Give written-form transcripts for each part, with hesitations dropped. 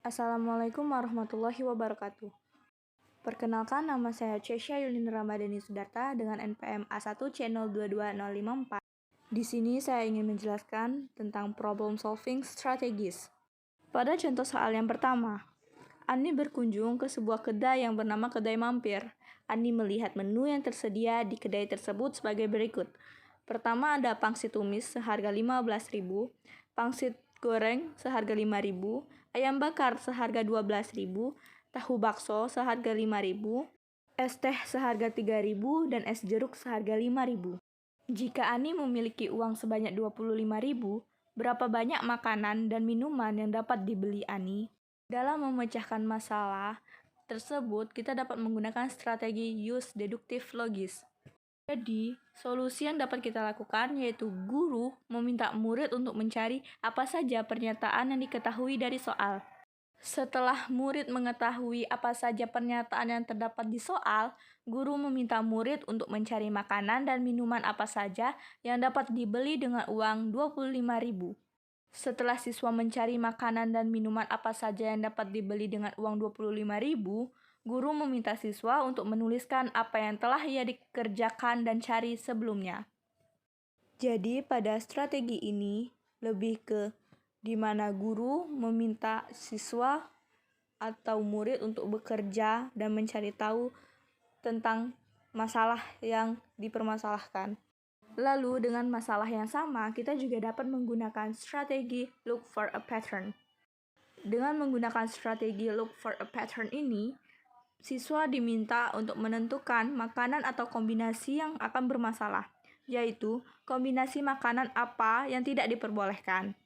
Assalamualaikum warahmatullahi wabarakatuh. Perkenalkan, nama saya Cesha Yulin Ramadhani Sudarta dengan NPM A1C022054. Di sini saya ingin menjelaskan tentang problem solving strategis. Pada contoh soal yang pertama, Ani berkunjung ke sebuah kedai yang bernama Kedai Mampir. Ani melihat menu yang tersedia di kedai tersebut sebagai berikut. Pertama ada pangsit tumis seharga 15.000, pangsit goreng seharga 5.000, ayam bakar seharga 12.000, tahu bakso seharga 5.000, es teh seharga 3.000, dan es jeruk seharga 5.000. Jika Ani memiliki uang sebanyak 25.000, berapa banyak makanan dan minuman yang dapat dibeli Ani? Dalam memecahkan masalah tersebut, kita dapat menggunakan strategi use deductive logis. Jadi, solusi yang dapat kita lakukan yaitu guru meminta murid untuk mencari apa saja pernyataan yang diketahui dari soal. Setelah murid mengetahui apa saja pernyataan yang terdapat di soal, guru meminta murid untuk mencari makanan dan minuman apa saja yang dapat dibeli dengan uang 25.000. Setelah siswa mencari makanan dan minuman apa saja yang dapat dibeli dengan uang 25.000, guru meminta siswa untuk menuliskan apa yang telah ia dikerjakan dan cari sebelumnya. Jadi pada strategi ini lebih ke di mana guru meminta siswa atau murid untuk bekerja dan mencari tahu tentang masalah yang dipermasalahkan. Lalu dengan masalah yang sama, kita juga dapat menggunakan strategi look for a pattern. Dengan menggunakan strategi look for a pattern ini, siswa diminta untuk menentukan makanan atau kombinasi yang akan bermasalah, yaitu kombinasi makanan apa yang tidak diperbolehkan.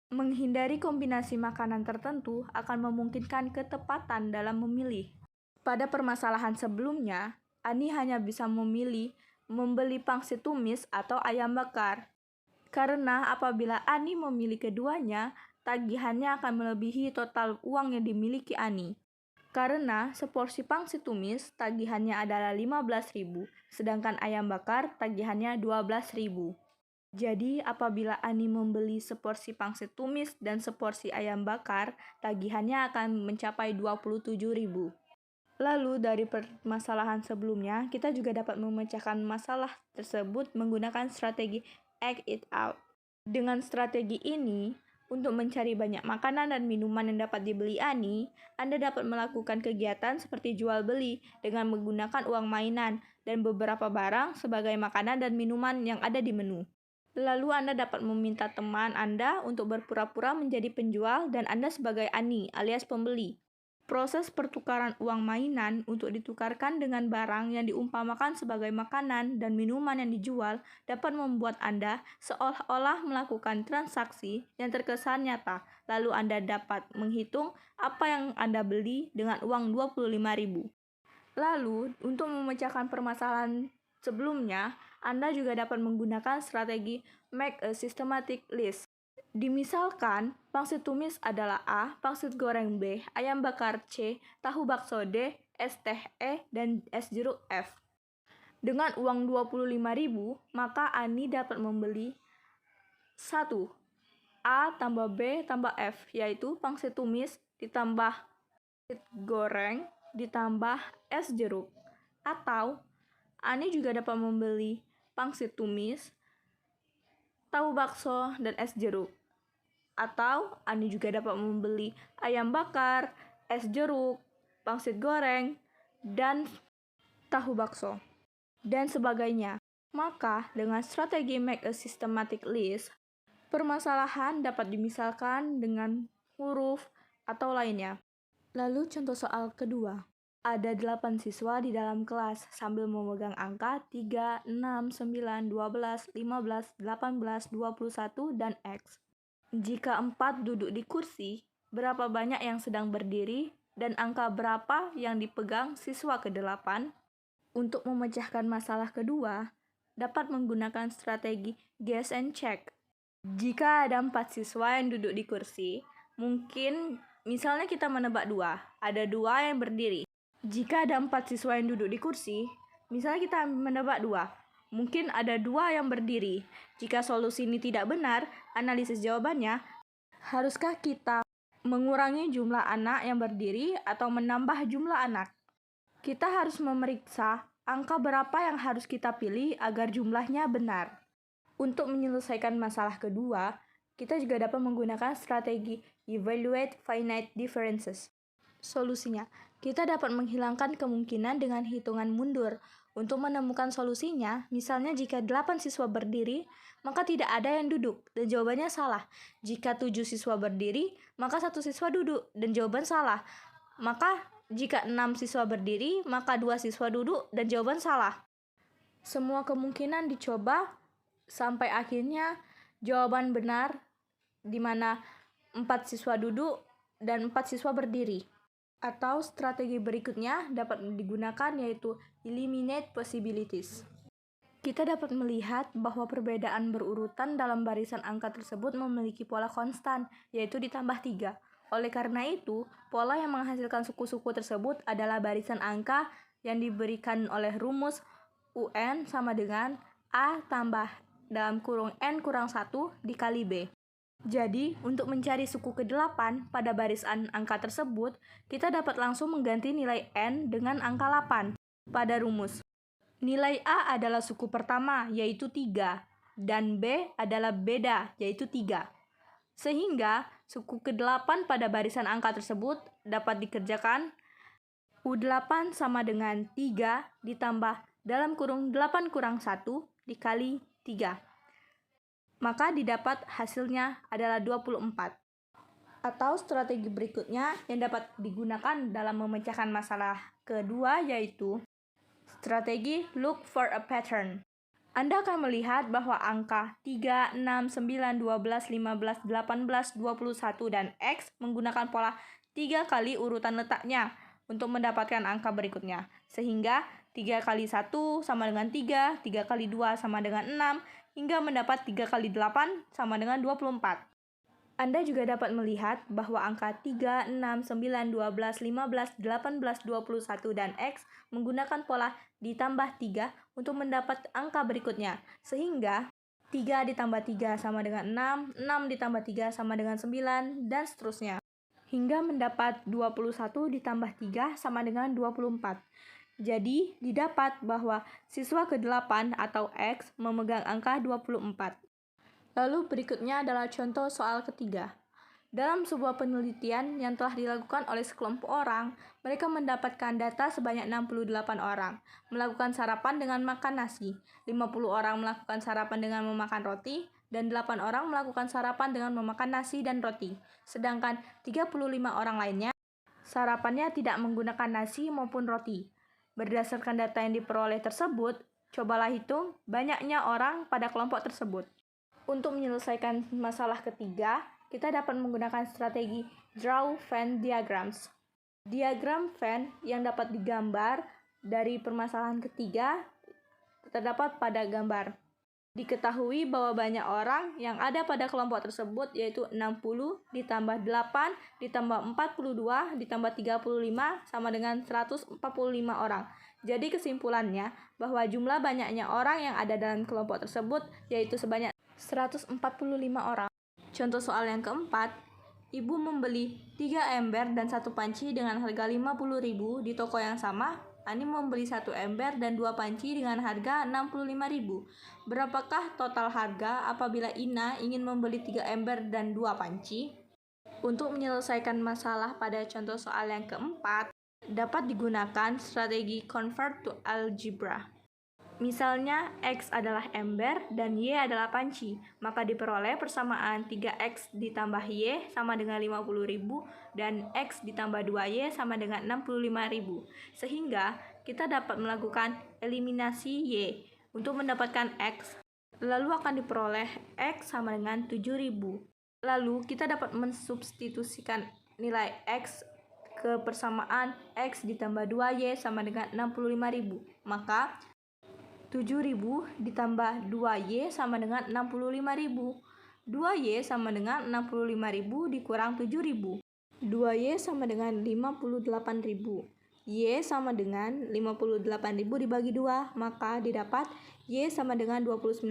Menghindari kombinasi makanan tertentu akan memungkinkan ketepatan dalam memilih. Pada permasalahan sebelumnya, Ani hanya bisa memilih membeli pangsit tumis atau ayam bakar. Karena apabila Ani memilih keduanya, tagihannya akan melebihi total uang yang dimiliki Ani. Karena seporsi pangsit tumis tagihannya adalah 15.000, sedangkan ayam bakar tagihannya 12.000. Jadi apabila Ani membeli seporsi pangsit tumis dan seporsi ayam bakar, tagihannya akan mencapai 27.000. Lalu dari permasalahan sebelumnya, kita juga dapat memecahkan masalah tersebut menggunakan strategi act it out. Dengan strategi ini, untuk mencari banyak makanan dan minuman yang dapat dibeli Ani, Anda dapat melakukan kegiatan seperti jual beli dengan menggunakan uang mainan dan beberapa barang sebagai makanan dan minuman yang ada di menu. Lalu Anda dapat meminta teman Anda untuk berpura-pura menjadi penjual dan Anda sebagai Ani alias pembeli. Proses pertukaran uang mainan untuk ditukarkan dengan barang yang diumpamakan sebagai makanan dan minuman yang dijual dapat membuat Anda seolah-olah melakukan transaksi yang terkesan nyata. Lalu Anda dapat menghitung apa yang Anda beli dengan uang 25.000. Lalu, untuk memecahkan permasalahan sebelumnya, Anda juga dapat menggunakan strategi make a systematic list. Dimisalkan, pangsit tumis adalah A, pangsit goreng B, ayam bakar C, tahu bakso D, es teh E, dan es jeruk F. Dengan uang 25.000, maka Ani dapat membeli 1. A tambah B tambah F, yaitu pangsit tumis ditambah pangsit goreng ditambah es jeruk. Atau Ani juga dapat membeli pangsit tumis, tahu bakso, dan es jeruk. Atau Ani juga dapat membeli ayam bakar, es jeruk, pangsit goreng, dan tahu bakso, dan sebagainya. Maka dengan strategi make a systematic list, permasalahan dapat dimisalkan dengan huruf atau lainnya. Lalu contoh soal kedua. Ada 8 siswa di dalam kelas sambil memegang angka 3, 6, 9, 12, 15, 18, 21, dan X. Jika 4 duduk di kursi, berapa banyak yang sedang berdiri dan angka berapa yang dipegang siswa ke-8? Untuk memecahkan masalah kedua, dapat menggunakan strategi guess and check. Jika ada 4 siswa yang duduk di kursi, mungkin misalnya kita menebak 2, ada 2 yang berdiri. Jika ada 4 siswa yang duduk di kursi, misalnya kita menebak 2, mungkin ada 2 yang berdiri. Jika solusi ini tidak benar, analisis jawabannya, haruskah kita mengurangi jumlah anak yang berdiri atau menambah jumlah anak. Kita harus memeriksa angka berapa yang harus kita pilih agar jumlahnya benar. Untuk menyelesaikan masalah kedua, kita juga dapat menggunakan strategi Evaluate Finite Differences. Solusinya, kita dapat menghilangkan kemungkinan dengan hitungan mundur. Untuk menemukan solusinya, misalnya jika 8 siswa berdiri, maka tidak ada yang duduk, dan jawabannya salah. Jika 7 siswa berdiri, maka 1 siswa duduk, dan jawaban salah. Maka jika 6 siswa berdiri, maka 2 siswa duduk, dan jawaban salah. Semua kemungkinan dicoba sampai akhirnya jawaban benar, di mana 4 siswa duduk dan 4 siswa berdiri. Atau strategi berikutnya dapat digunakan, yaitu Eliminate Possibilities. Kita dapat melihat bahwa perbedaan berurutan dalam barisan angka tersebut memiliki pola konstan, yaitu ditambah 3. Oleh karena itu, pola yang menghasilkan suku-suku tersebut adalah barisan angka yang diberikan oleh rumus UN sama dengan A tambah dalam kurung N kurang 1 dikali B. Jadi, untuk mencari suku ke-8 pada barisan angka tersebut, kita dapat langsung mengganti nilai N dengan angka 8 pada rumus. Nilai A adalah suku pertama, yaitu 3, dan B adalah beda, yaitu 3. Sehingga, suku ke-8 pada barisan angka tersebut dapat dikerjakan U8 sama dengan 3 ditambah dalam kurung 8 kurang 1 dikali 3. Maka didapat hasilnya adalah 24. Atau strategi berikutnya yang dapat digunakan dalam memecahkan masalah kedua, yaitu strategi Look for a Pattern. Anda akan melihat bahwa angka 3, 6, 9, 12, 15, 18, 21, dan X menggunakan pola 3 kali urutan letaknya untuk mendapatkan angka berikutnya. Sehingga 3 kali 1 sama dengan 3, 3 kali 2 sama dengan 6, hingga mendapat 3 kali 8 sama dengan 24. Anda juga dapat melihat bahwa angka 3, 6, 9, 12, 15, 18, 21, dan X menggunakan pola ditambah 3 untuk mendapat angka berikutnya. Sehingga 3 ditambah 3 sama dengan 6, 6 ditambah 3 sama dengan 9, dan seterusnya. Hingga mendapat 21 ditambah 3 sama dengan 24. Jadi, didapat bahwa siswa ke-8 atau X memegang angka 24. Lalu berikutnya adalah contoh soal ketiga. Dalam sebuah penelitian yang telah dilakukan oleh sekelompok orang, mereka mendapatkan data sebanyak 68 orang melakukan sarapan dengan makan nasi, 50 orang melakukan sarapan dengan memakan roti, dan 8 orang melakukan sarapan dengan memakan nasi dan roti. Sedangkan 35 orang lainnya sarapannya tidak menggunakan nasi maupun roti. Berdasarkan data yang diperoleh tersebut, cobalah hitung banyaknya orang pada kelompok tersebut. Untuk menyelesaikan masalah ketiga, kita dapat menggunakan strategi Draw Venn Diagrams. Diagram Venn yang dapat digambar dari permasalahan ketiga terdapat pada gambar. Diketahui bahwa banyak orang yang ada pada kelompok tersebut, yaitu 60 ditambah 8 ditambah 42 ditambah 35 sama dengan 145 orang. Jadi kesimpulannya bahwa jumlah banyaknya orang yang ada dalam kelompok tersebut yaitu sebanyak 145 orang. Contoh soal yang keempat, ibu membeli 3 ember dan 1 panci dengan harga 50.000 di toko yang sama. Ani membeli 1 ember dan 2 panci dengan harga 65.000. Berapakah total harga apabila Ina ingin membeli 3 ember dan 2 panci? Untuk menyelesaikan masalah pada contoh soal yang keempat, dapat digunakan strategi Convert to Algebra. Misalnya, X adalah ember dan Y adalah panci, maka diperoleh persamaan 3X ditambah Y sama dengan 50.000 dan X ditambah 2Y sama dengan 65.000. Sehingga, kita dapat melakukan eliminasi Y untuk mendapatkan X. Lalu akan diperoleh X sama dengan 7.000. Lalu, kita dapat mensubstitusikan nilai X ke persamaan X ditambah 2Y sama dengan 65.000. Maka 7.000 ditambah 2Y sama dengan 65.000. 2Y sama dengan 65.000 dikurang 7.000. 2Y sama dengan 58.000. Y sama dengan 58.000 dibagi 2, maka didapat Y sama dengan 29.000.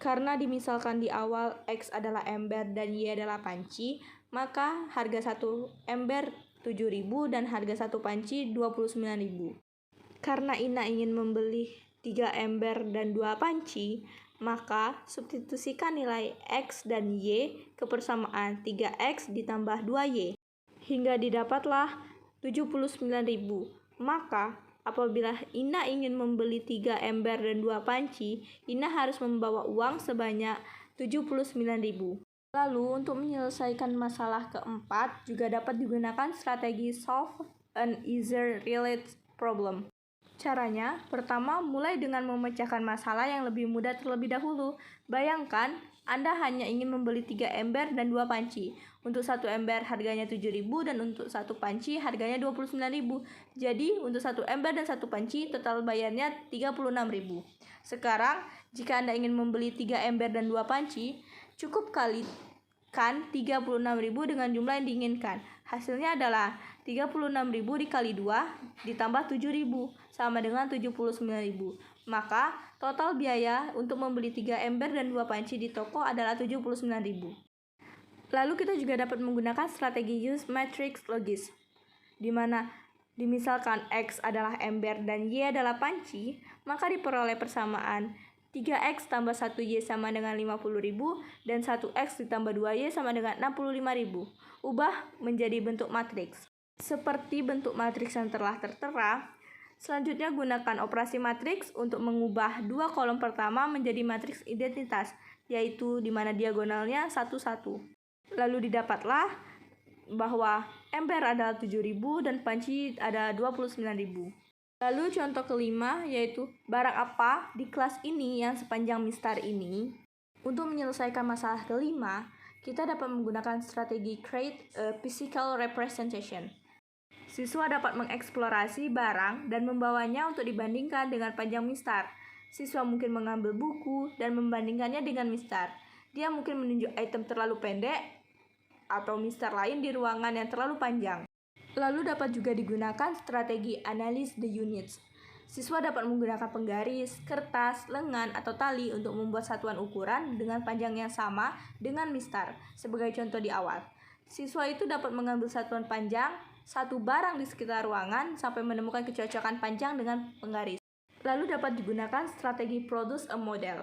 Karena dimisalkan di awal X adalah ember dan Y adalah panci, maka harga satu ember 7.000 dan harga satu panci 29.000. Karena Ina ingin membeli 3 ember dan 2 panci, maka substitusikan nilai X dan Y ke persamaan 3X ditambah 2Y hingga didapatlah 79.000. Maka apabila Ina ingin membeli 3 ember dan 2 panci, Ina harus membawa uang sebanyak 79.000. Lalu untuk menyelesaikan masalah keempat juga dapat digunakan strategi solve an easier related problem. Caranya, pertama mulai dengan memecahkan masalah yang lebih mudah terlebih dahulu. Bayangkan, Anda hanya ingin membeli 3 ember dan 2 panci. Untuk satu ember harganya 7.000 dan untuk satu panci harganya 29.000. Jadi, untuk satu ember dan satu panci total bayarnya 36.000. Sekarang, jika Anda ingin membeli 3 ember dan 2 panci, cukup kalikan 36.000 dengan jumlah yang diinginkan. Hasilnya adalah 36.000 dikali 2 ditambah 7.000 sama dengan 79.000. Maka total biaya untuk membeli 3 ember dan 2 panci di toko adalah 79.000. Lalu kita juga dapat menggunakan strategi use matrix logis, di mana dimisalkan X adalah ember dan Y adalah panci, maka diperoleh persamaan 3X tambah 1Y sama dengan 50.000 dan 1X ditambah 2Y sama dengan 65.000. Ubah menjadi bentuk matriks. Seperti bentuk matriks yang telah tertera, selanjutnya gunakan operasi matriks untuk mengubah dua kolom pertama menjadi matriks identitas, yaitu di mana diagonalnya 1, 1. Lalu didapatlah bahwa ember adalah 7.000 dan panci ada 29.000. Lalu contoh kelima yaitu barang apa di kelas ini yang sepanjang mistar ini. Untuk menyelesaikan masalah kelima, kita dapat menggunakan strategi create a physical representation. Siswa dapat mengeksplorasi barang dan membawanya untuk dibandingkan dengan panjang mistar. Siswa mungkin mengambil buku dan membandingkannya dengan mistar. Dia mungkin menunjuk item terlalu pendek atau mistar lain di ruangan yang terlalu panjang. Lalu dapat juga digunakan strategi analyze the units. Siswa dapat menggunakan penggaris, kertas, lengan, atau tali untuk membuat satuan ukuran dengan panjang yang sama dengan mistar. Sebagai contoh di awal, siswa itu dapat mengambil satuan panjang satu barang di sekitar ruangan sampai menemukan kecocokan panjang dengan penggaris. Lalu dapat digunakan strategi produce a model.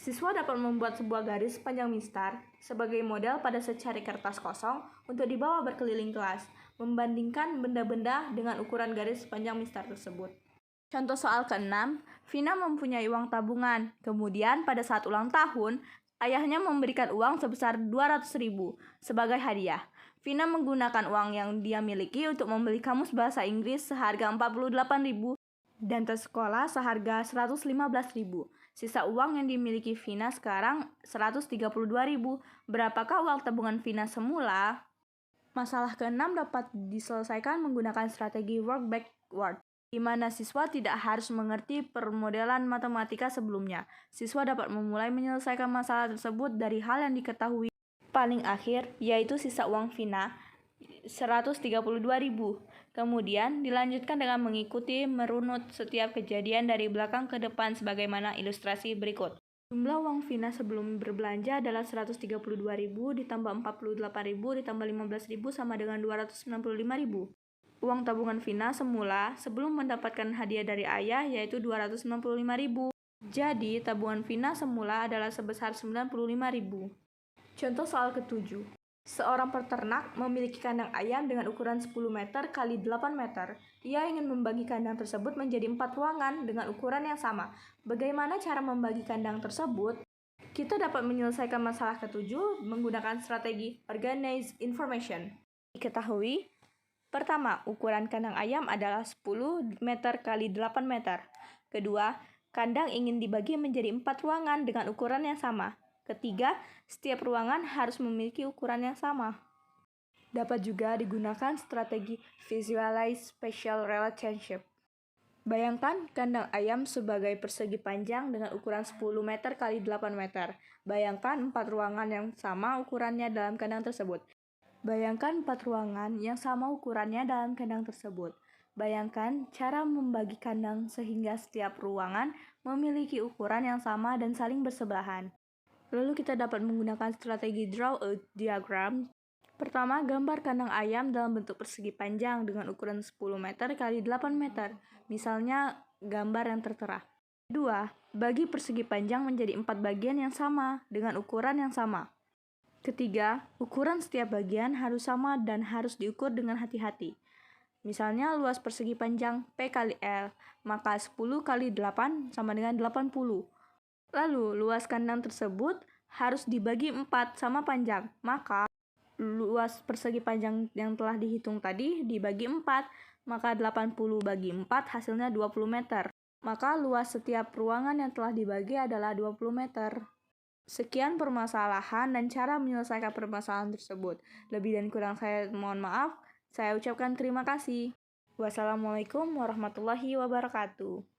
Siswa dapat membuat sebuah garis panjang mistar sebagai model pada secari kertas kosong untuk dibawa berkeliling kelas, membandingkan benda-benda dengan ukuran garis panjang mistar tersebut. Contoh soal ke-6, Vina mempunyai uang tabungan. Kemudian pada saat ulang tahun, ayahnya memberikan uang sebesar 200.000 sebagai hadiah. Vina menggunakan uang yang dia miliki untuk membeli kamus bahasa Inggris seharga 48.000 dan tes sekolah seharga 115.000. Sisa uang yang dimiliki Vina sekarang 132.000. Berapakah uang tabungan Vina semula? Masalah ke-6 dapat diselesaikan menggunakan strategi work backward, di mana siswa tidak harus mengerti permodelan matematika sebelumnya. Siswa dapat memulai menyelesaikan masalah tersebut dari hal yang diketahui paling akhir, yaitu sisa uang Vina 132.000. Kemudian dilanjutkan dengan mengikuti merunut setiap kejadian dari belakang ke depan sebagaimana ilustrasi berikut. Jumlah uang Vina sebelum berbelanja adalah 132.000 ditambah 48.000 ditambah 15.000 sama dengan 295.000. Uang tabungan Vina semula sebelum mendapatkan hadiah dari ayah yaitu 295.000. Jadi tabungan Vina semula adalah sebesar 95.000. Contoh soal ke-7. Seorang peternak memiliki kandang ayam dengan ukuran 10 meter x 8 meter. Ia ingin membagi kandang tersebut menjadi 4 ruangan dengan ukuran yang sama. Bagaimana cara membagi kandang tersebut? Kita dapat menyelesaikan masalah ke-7 menggunakan strategi organize information. Diketahui, pertama, ukuran kandang ayam adalah 10 meter x 8 meter. Kedua, kandang ingin dibagi menjadi 4 ruangan dengan ukuran yang sama. Ketiga, setiap ruangan harus memiliki ukuran yang sama. Dapat juga digunakan strategi visualize spatial relationship. Bayangkan kandang ayam sebagai persegi panjang dengan ukuran 10 meter x 8 meter. Bayangkan 4 ruangan yang sama ukurannya dalam kandang tersebut. Bayangkan 4 ruangan yang sama ukurannya dalam kandang tersebut. Bayangkan cara membagi kandang sehingga setiap ruangan memiliki ukuran yang sama dan saling bersebelahan. Lalu kita dapat menggunakan strategi draw a diagram. Pertama, gambar kandang ayam dalam bentuk persegi panjang dengan ukuran 10 meter x 8 meter. Misalnya, gambar yang tertera. Kedua, bagi persegi panjang menjadi 4 bagian yang sama dengan ukuran yang sama. Ketiga, ukuran setiap bagian harus sama dan harus diukur dengan hati-hati. Misalnya, luas persegi panjang P kali L, maka 10 kali 8 sama dengan 80. Lalu, luas kandang tersebut harus dibagi 4 sama panjang, maka luas persegi panjang yang telah dihitung tadi dibagi 4, maka 80 bagi 4 hasilnya 20 meter. Maka luas setiap ruangan yang telah dibagi adalah 20 meter. Sekian permasalahan dan cara menyelesaikan permasalahan tersebut. Lebih dan kurang saya mohon maaf. Saya ucapkan terima kasih. Wassalamualaikum warahmatullahi wabarakatuh.